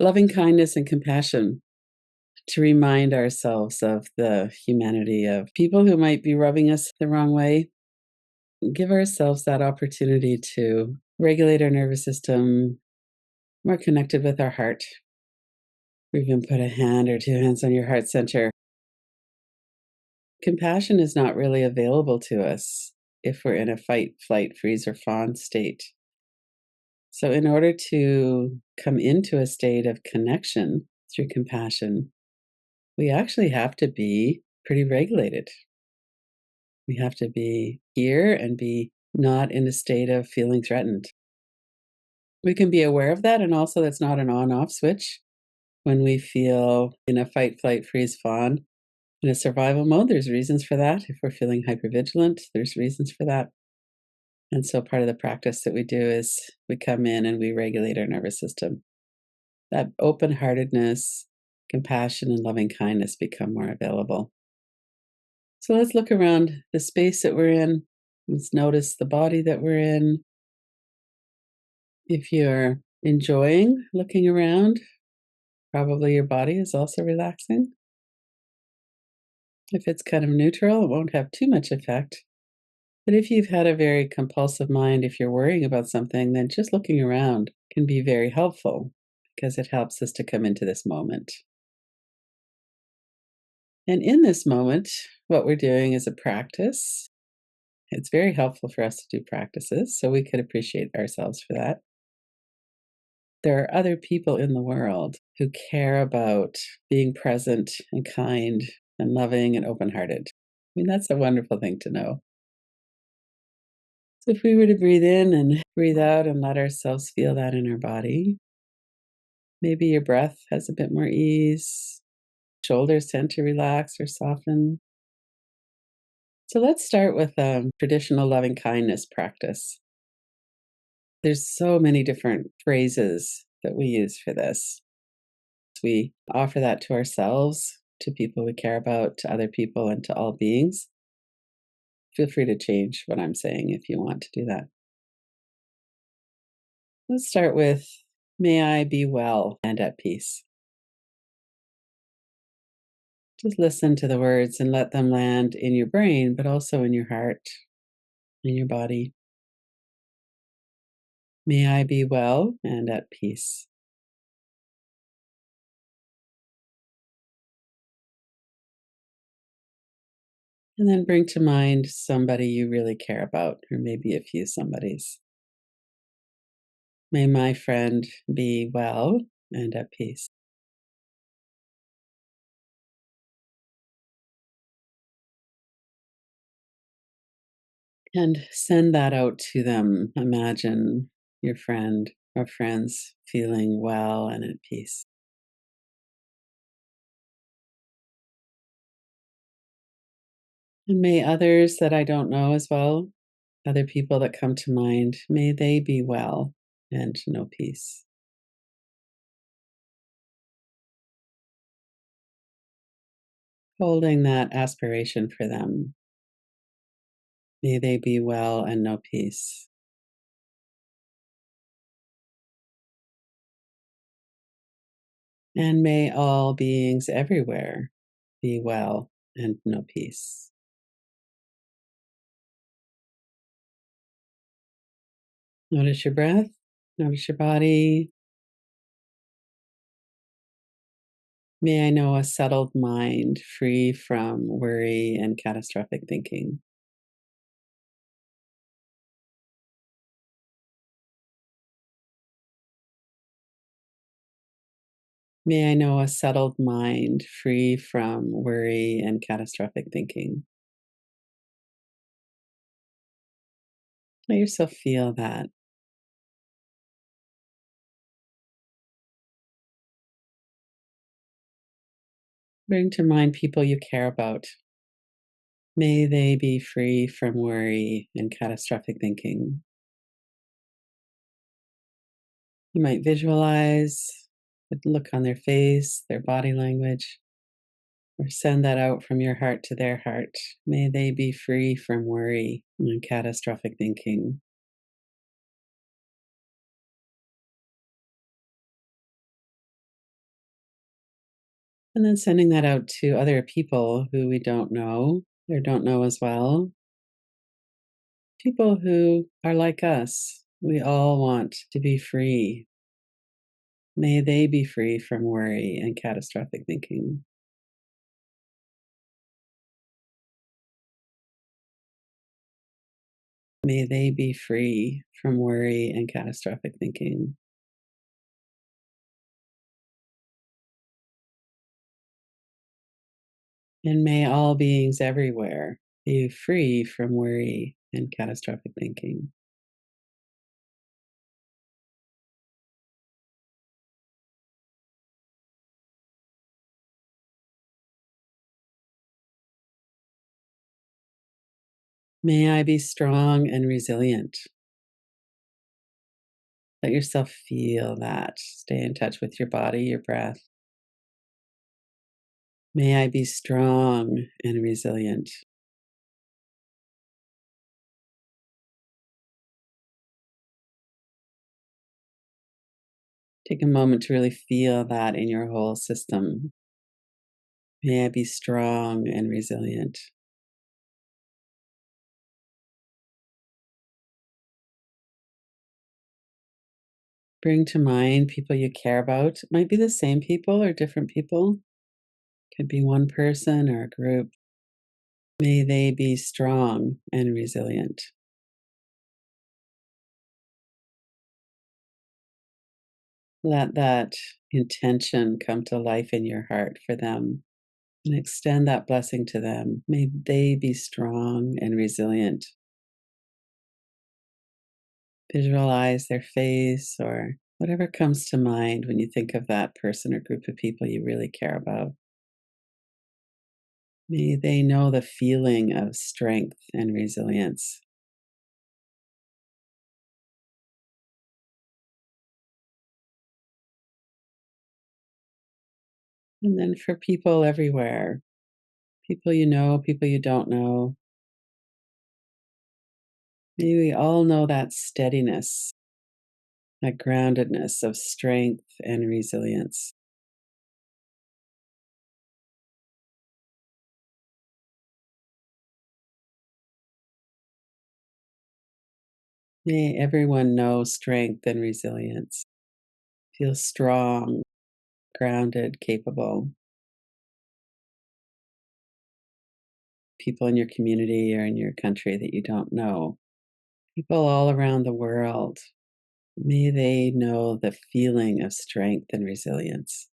loving kindness and compassion, to remind ourselves of the humanity of people who might be rubbing us the wrong way. Give ourselves that opportunity to regulate our nervous system, more connected with our heart. Even put a hand or two hands on your heart center. Compassion is not really available to us if we're in a fight, flight, freeze, or fawn state. So, in order to come into a state of connection through compassion, we actually have to be pretty regulated. We have to be here and be not in a state of feeling threatened. We can be aware of that, and also that's not an on off switch. When we feel in a fight, flight, freeze, fawn, in a survival mode, there's reasons for that. If we're feeling hypervigilant, there's reasons for that. And so part of the practice that we do is we come in and we regulate our nervous system. That open heartedness, compassion, and loving kindness become more available. So let's look around the space that we're in. Let's notice the body that we're in. If you're enjoying looking around, probably your body is also relaxing. If it's kind of neutral, it won't have too much effect. But if you've had a very compulsive mind, if you're worrying about something, then just looking around can be very helpful because it helps us to come into this moment. And in this moment, what we're doing is a practice. It's very helpful for us to do practices, so we could appreciate ourselves for that. There are other people in the world who care about being present and kind and loving and open hearted. I mean, that's a wonderful thing to know. So if we were to breathe in and breathe out and let ourselves feel that in our body, maybe your breath has a bit more ease, shoulders tend to relax or soften. So let's start with a traditional loving kindness practice. There's so many different phrases that we use for this. We offer that to ourselves, to people we care about, to other people, and to all beings. Feel free to change what I'm saying if you want to do that. Let's start with, may I be well and at peace. Just listen to the words and let them land in your brain, but also in your heart, in your body. May I be well and at peace. And then bring to mind somebody you really care about, or maybe a few somebodies. May my friend be well and at peace. And send that out to them. Imagine your friend or friends feeling well and at peace. And may others that I don't know as well, other people that come to mind, may they be well and know peace. Holding that aspiration for them. May they be well and know peace. And may all beings everywhere be well and know peace. Notice your breath, notice your body. May I know a settled mind free from worry and catastrophic thinking. May I know a settled mind free from worry and catastrophic thinking. Let yourself feel that. Bring to mind people you care about. May they be free from worry and catastrophic thinking. You might visualize the look on their face, their body language, or send that out from your heart to their heart. May they be free from worry and catastrophic thinking. And then sending that out to other people who we don't know or don't know as well. People who are like us. We all want to be free. May they be free from worry and catastrophic thinking. May they be free from worry and catastrophic thinking. And may all beings everywhere be free from worry and catastrophic thinking. May I be strong and resilient. Let yourself feel that. Stay in touch with your body, your breath. May I be strong and resilient. Take a moment to really feel that in your whole system. May I be strong and resilient. Bring to mind people you care about. It might be the same people or different people. Could be one person or a group. May they be strong and resilient. Let that intention come to life in your heart for them and extend that blessing to them. May they be strong and resilient. Visualize their face or whatever comes to mind when you think of that person or group of people you really care about. May they know the feeling of strength and resilience. And then for people everywhere, people you know, people you don't know, may we all know that steadiness, that groundedness of strength and resilience. May everyone know strength and resilience. Feel strong, grounded, capable. People in your community or in your country that you don't know. People all around the world. May they know the feeling of strength and resilience.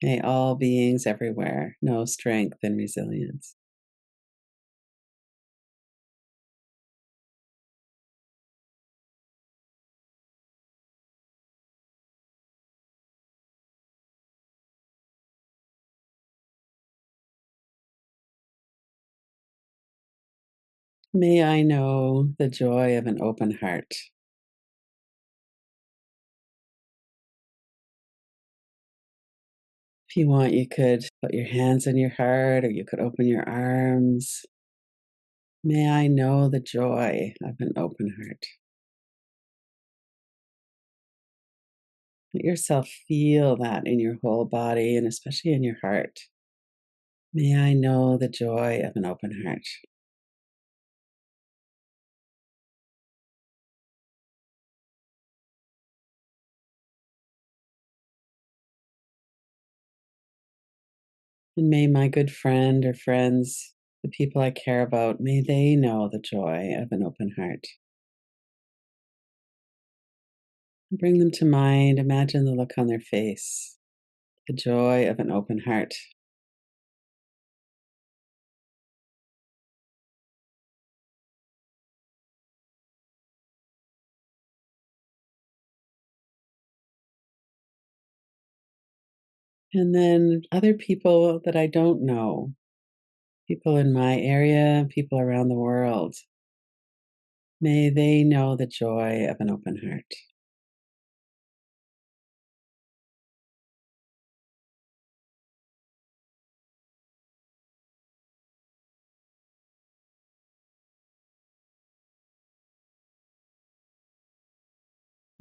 May all beings everywhere know strength and resilience. May I know the joy of an open heart. If you want, you could put your hands on your heart or you could open your arms. May I know the joy of an open heart. Let yourself feel that in your whole body and especially in your heart. May I know the joy of an open heart. And may my good friend or friends, the people I care about, may they know the joy of an open heart. Bring them to mind. Imagine the look on their face, the joy of an open heart. And then other people that I don't know, people in my area, people around the world, may they know the joy of an open heart.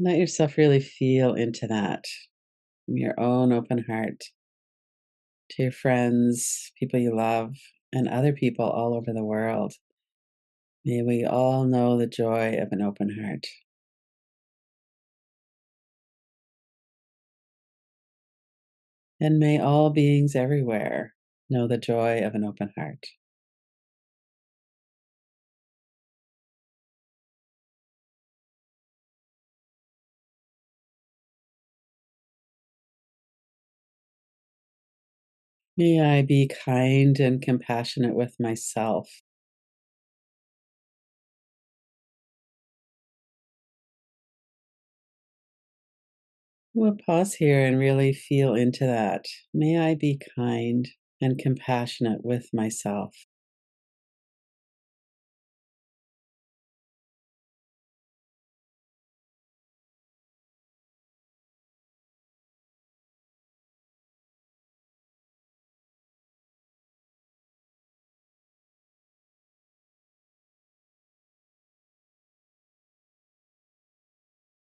Let yourself really feel into that from your own open heart to your friends, people you love, and other people all over the world. May we all know the joy of an open heart. And may all beings everywhere know the joy of an open heart. May I be kind and compassionate with myself. We'll pause here and really feel into that. May I be kind and compassionate with myself.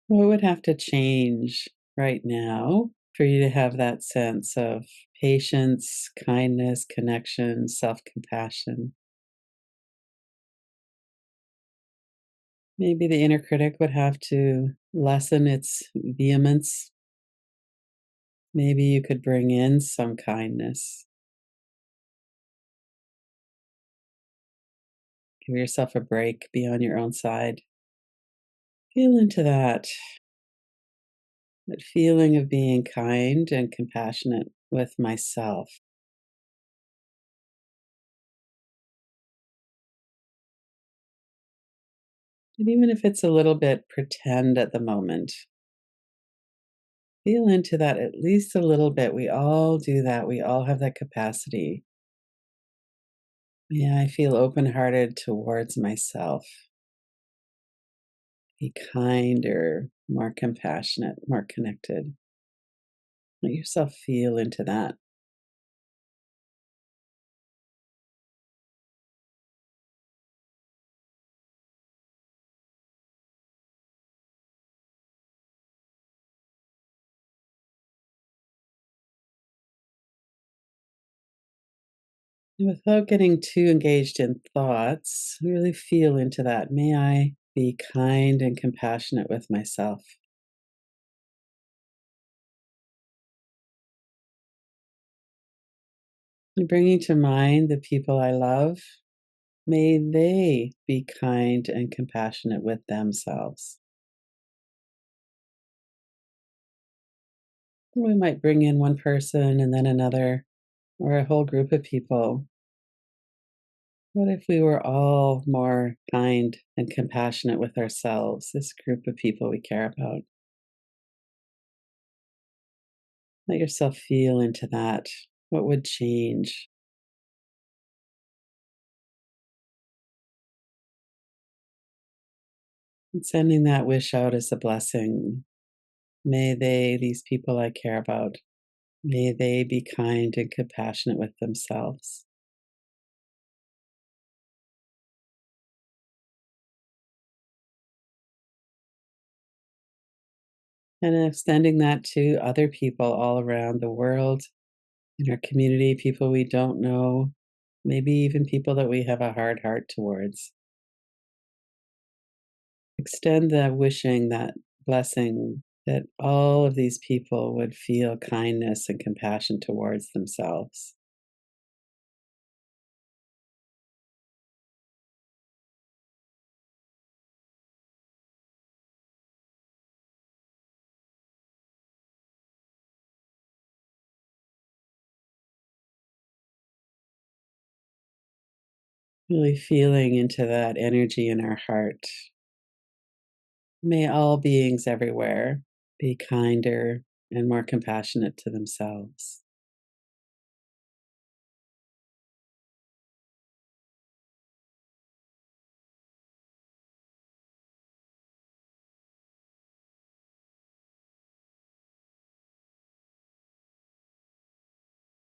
What would have to change right now for you to have that sense of patience, kindness, connection, self compassion? Maybe the inner critic would have to lessen its vehemence. Maybe you could bring in some kindness. Give yourself a break, be on your own side. Feel into that feeling of being kind and compassionate with myself. And even if it's a little bit pretend at the moment, feel into that at least a little bit. We all do that. We all have that capacity. May I feel open hearted towards myself. Be kinder, more compassionate, more connected. Let yourself feel into that. And without getting too engaged in thoughts, really feel into that. May I be kind and compassionate with myself. And bringing to mind the people I love, may they be kind and compassionate with themselves. We might bring in one person and then another, or a whole group of people. What if we were all more kind and compassionate with ourselves, this group of people we care about? Let yourself feel into that. What would change? And sending that wish out as a blessing. May they, these people I care about, may they be kind and compassionate with themselves. And extending that to other people all around the world, in our community, people we don't know, maybe even people that we have a hard heart towards. Extend that wishing, that blessing, that all of these people would feel kindness and compassion towards themselves. Really feeling into that energy in our heart. May all beings everywhere be kinder and more compassionate to themselves.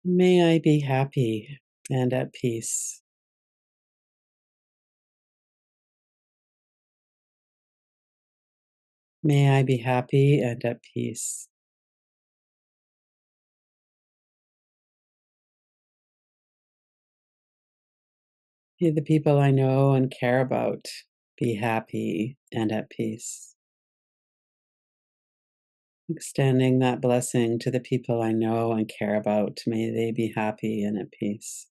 May I be happy and at peace. May I be happy and at peace. May the people I know and care about be happy and at peace. Extending that blessing to the people I know and care about. May they be happy and at peace.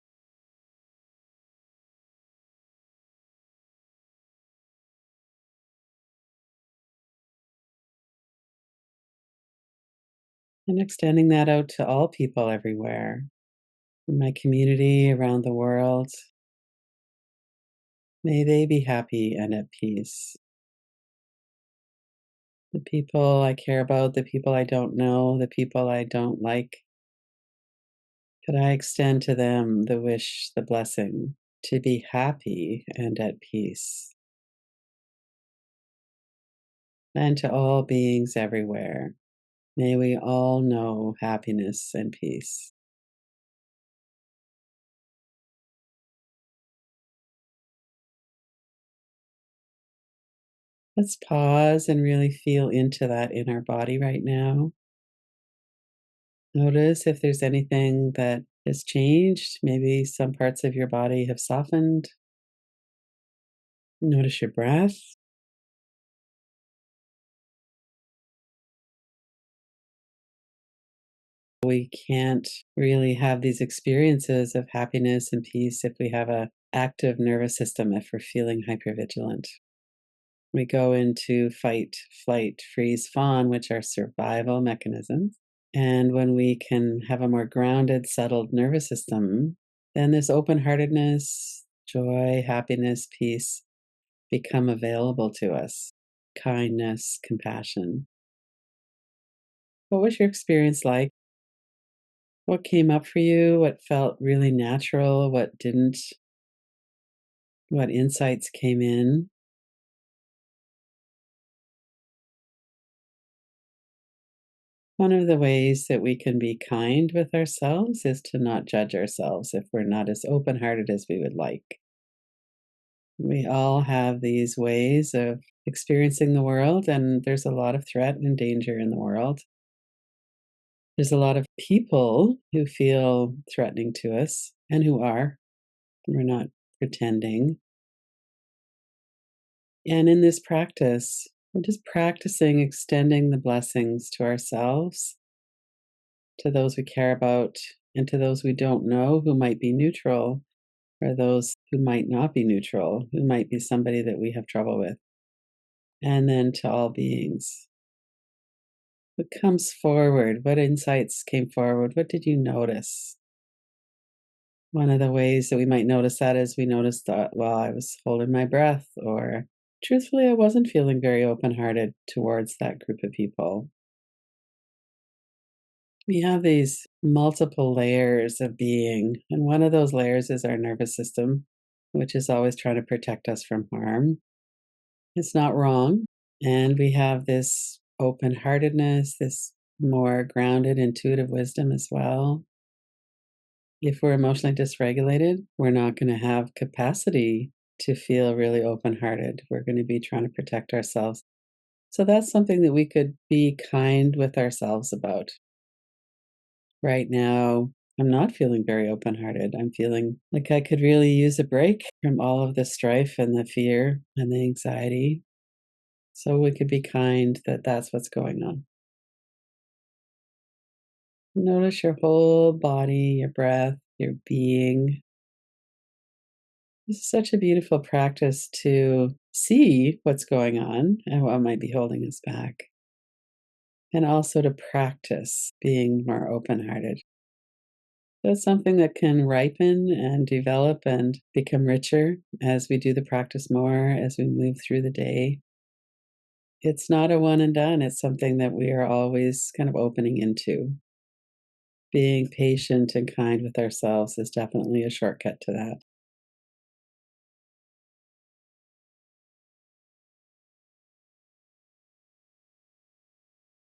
And extending that out to all people everywhere, in my community, around the world. May they be happy and at peace. The people I care about, the people I don't know, the people I don't like, could I extend to them the wish, the blessing to be happy and at peace? And to all beings everywhere, may we all know happiness and peace. Let's pause and really feel into that in our body right now. Notice if there's anything that has changed. Maybe some parts of your body have softened. Notice your breath. We can't really have these experiences of happiness and peace if we have a active nervous system, if we're feeling hypervigilant. We go into fight, flight, freeze, fawn, which are survival mechanisms. And when we can have a more grounded, settled nervous system, then this open heartedness, joy, happiness, peace become available to us. Kindness, compassion. What was your experience like? What came up for you? What felt really natural? What didn't? What insights came in? One of the ways that we can be kind with ourselves is to not judge ourselves if we're not as open hearted as we would like. We all have these ways of experiencing the world, and there's a lot of threat and danger in the world. There's a lot of people who feel threatening to us and who are. We're not pretending. And in this practice, we're just practicing extending the blessings to ourselves, to those we care about, and to those we don't know who might be neutral, or those who might not be neutral, who might be somebody that we have trouble with. And then to all beings. What comes forward? What insights came forward? What did you notice? One of the ways that we might notice that is we noticed that while I was holding my breath, or truthfully, I wasn't feeling very open hearted towards that group of people. We have these multiple layers of being, and one of those layers is our nervous system, which is always trying to protect us from harm. It's not wrong. And we have this open heartedness, this more grounded, intuitive wisdom as well. If we're emotionally dysregulated, we're not going to have capacity to feel really open hearted. We're going to be trying to protect ourselves. So that's something that we could be kind with ourselves about. Right now, I'm not feeling very open hearted. I'm feeling like I could really use a break from all of the strife and the fear and the anxiety. So we could be kind that that's what's going on. Notice your whole body, your breath, your being. This is such a beautiful practice to see what's going on and what might be holding us back, and also to practice being more open hearted. That's something that can ripen and develop and become richer as we do the practice more, as we move through the day. It's not a one and done, it's something that we are always kind of opening into. Being patient and kind with ourselves is definitely a shortcut to that.